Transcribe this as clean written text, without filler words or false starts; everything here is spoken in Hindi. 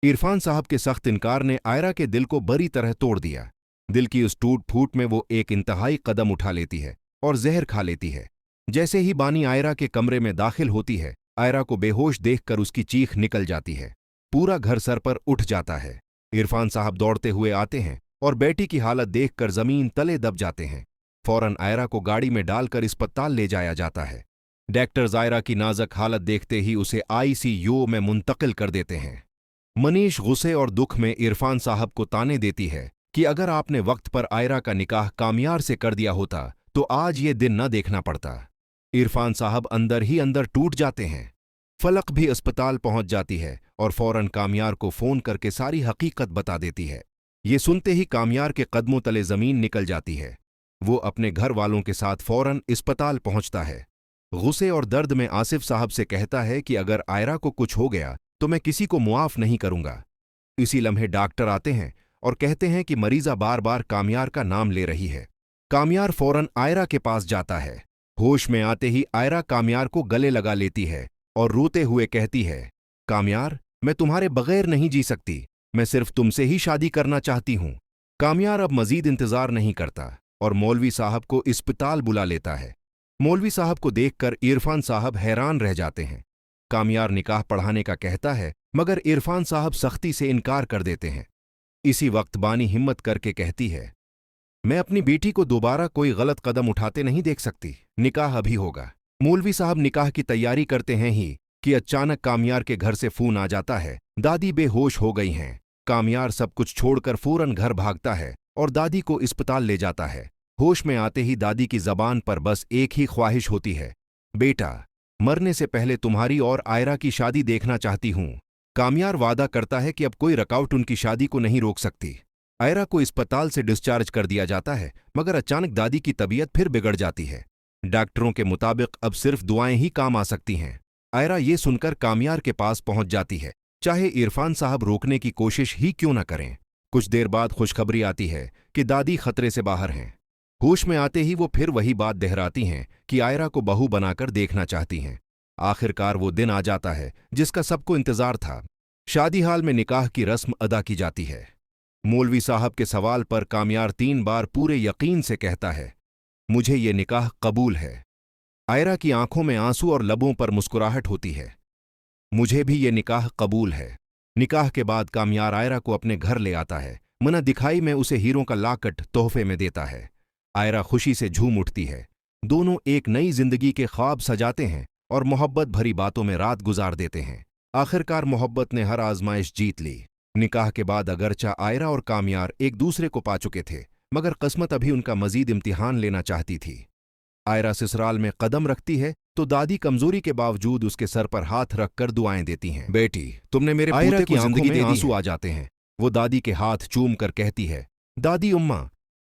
इरफान साहब के सख्त इनकार ने आयरा के दिल को बुरी तरह तोड़ दिया। दिल की उस टूट फूट में वो एक इंतहाई कदम उठा लेती है और जहर खा लेती है। जैसे ही बानी आयरा के कमरे में दाखिल होती है, आयरा को बेहोश देखकर उसकी चीख निकल जाती है। पूरा घर सर पर उठ जाता है। इरफान साहब दौड़ते हुए आते हैं और बेटी की हालत देखकर जमीन तले दब जाते हैं। फौरन आयरा को गाड़ी में डालकर अस्पताल ले जाया जाता है। डॉक्टर आयरा की नाजुक हालत देखते ही उसे आईसीयू में मुंतकिल कर देते हैं। मनीष गुस्से और दुख में इरफान साहब को ताने देती है कि अगर आपने वक्त पर आयरा का निकाह कामयार से कर दिया होता तो आज ये दिन न देखना पड़ता। इरफान साहब अंदर ही अंदर टूट जाते हैं। फलक भी अस्पताल पहुंच जाती है और फौरन कामयार को फोन करके सारी हकीकत बता देती है। ये सुनते ही कामयार के कदमों तले जमीन निकल जाती है। वो अपने घर वालों के साथ फौरन अस्पताल पहुंचता है। गुस्से और दर्द में आसिफ साहब से कहता है कि अगर आयरा को कुछ हो गया तो मैं किसी को मुआफ नहीं करूंगा। इसी लम्हे डॉक्टर आते हैं और कहते हैं कि मरीजा बार बार कामयार का नाम ले रही है। कामयार फौरन आयरा के पास जाता है। होश में आते ही आयरा कामयार को गले लगा लेती है और रोते हुए कहती है, कामयार, मैं तुम्हारे बगैर नहीं जी सकती, मैं सिर्फ तुमसे ही शादी करना चाहती हूं। कामयार अब मजीद इंतजार नहीं करता और मौलवी साहब को अस्पताल बुला लेता है। मौलवी साहब को देखकर इरफान साहब हैरान रह जाते हैं। कामयार निकाह पढ़ाने का कहता है मगर इरफान साहब सख्ती से इनकार कर देते हैं। इसी वक्त बानी हिम्मत करके कहती है, मैं अपनी बेटी को दोबारा कोई गलत कदम उठाते नहीं देख सकती, निकाह अभी होगा। मौलवी साहब निकाह की तैयारी करते हैं ही कि अचानक कामयार के घर से फोन आ जाता है, दादी बेहोश हो गई हैं। कामयार सब कुछ छोड़कर फौरन घर भागता है और दादी को अस्पताल ले जाता है। होश में आते ही दादी की जबान पर बस एक ही ख्वाहिश होती है, बेटा, मरने से पहले तुम्हारी और आयरा की शादी देखना चाहती हूं। कामयार वादा करता है कि अब कोई रुकावट उनकी शादी को नहीं रोक सकती। आयरा को अस्पताल से डिस्चार्ज कर दिया जाता है मगर अचानक दादी की तबीयत फिर बिगड़ जाती है। डॉक्टरों के मुताबिक अब सिर्फ दुआएं ही काम आ सकती हैं। आयरा ये सुनकर कामयार के पास पहुंच जाती है, चाहे इरफान साहब रोकने की कोशिश ही क्यों न करें। कुछ देर बाद खुशखबरी आती है कि दादी खतरे से बाहर हैं। होश में आते ही वो फिर वही बात दोहराती हैं कि आयरा को बहू बनाकर देखना चाहती हैं। आखिरकार वो दिन आ जाता है जिसका सबको इंतजार था। शादी हाल में निकाह की रस्म अदा की जाती है। मौलवी साहब के सवाल पर कामयार 3 बार पूरे यकीन से कहता है, मुझे ये निकाह कबूल है। आयरा की आंखों में आंसू और लबों पर मुस्कुराहट होती है। मुझे भी ये निकाह कबूल है। निकाह के बाद कामयार आयरा को अपने घर ले आता है। मना दिखाई में उसे हीरों का लाकट तोहफे में देता है। आयरा खुशी से झूम उठती है। दोनों एक नई जिंदगी के ख्वाब सजाते हैं और मोहब्बत भरी बातों में रात गुजार देते हैं। आखिरकार मोहब्बत ने हर आजमाइश जीत ली। निकाह के बाद अगरचा आयरा और कामयार एक दूसरे को पा चुके थे मगर किस्मत अभी उनका मजीद इम्तिहान लेना चाहती थी। आयरा ससुराल में कदम रखती है तो दादी कमजोरी के बावजूद उसके सर पर हाथ रखकर दुआएं देती हैं। बेटी, तुमने मेरे आयरा की आंखों में आंसू आ जाते हैं। वो दादी के हाथ चूम कर कहती है, दादी उम्मा,